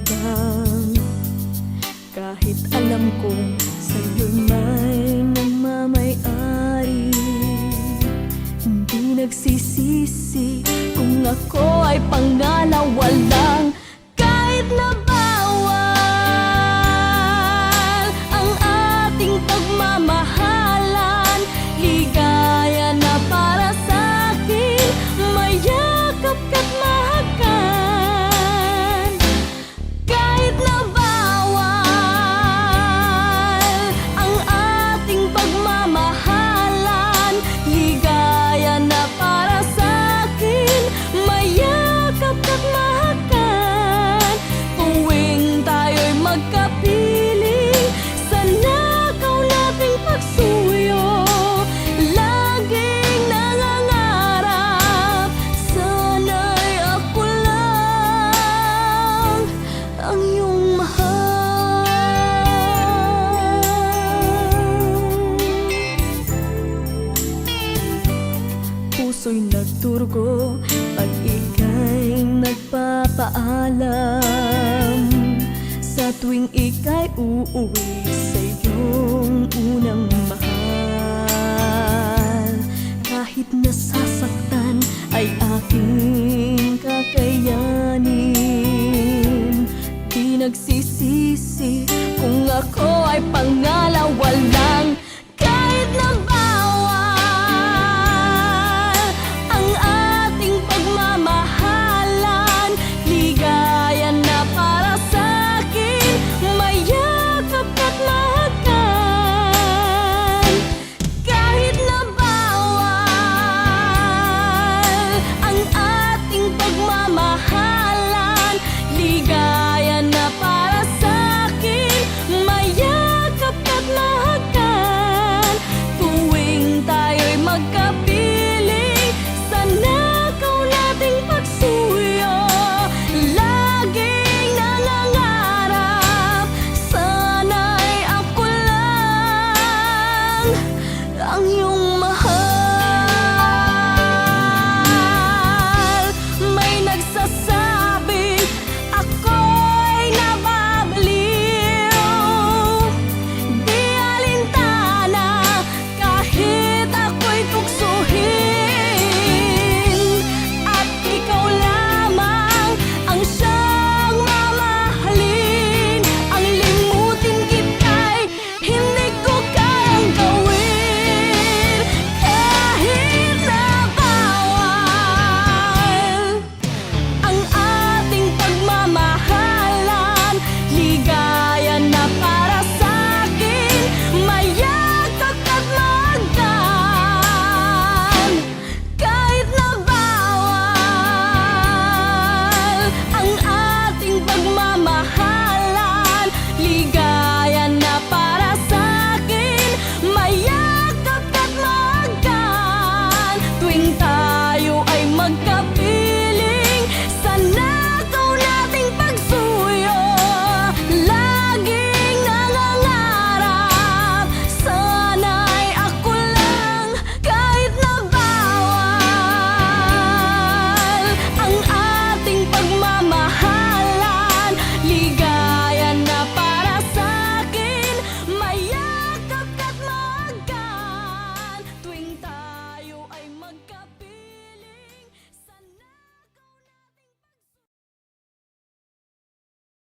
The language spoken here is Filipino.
libang. Kahit alam kong sa'yo'y may nagmamay-ari, hindi nagsisisi kung ako ay pangalawa lang. Kahit na bawal ang ating pagmamahalan, ligaya na para sa'kin, mayakap ka't mahagan. Kahit na bawal ang ating pagmamahalan, ligaya na para sa'kin, mayakap ka't mahagan. Tuwing tayo'y magkapiling sa nakaw nating pagsuyo, laging nangangarap, sana'y ako lang ang iyong mahal. Puso'y nagdurugo pag ika'y nagpapaalam, sa tuwing ika'y uuwi sa iyong unang mahal. Kahit nasasaktan ay aking kakayanin, di nagsisisi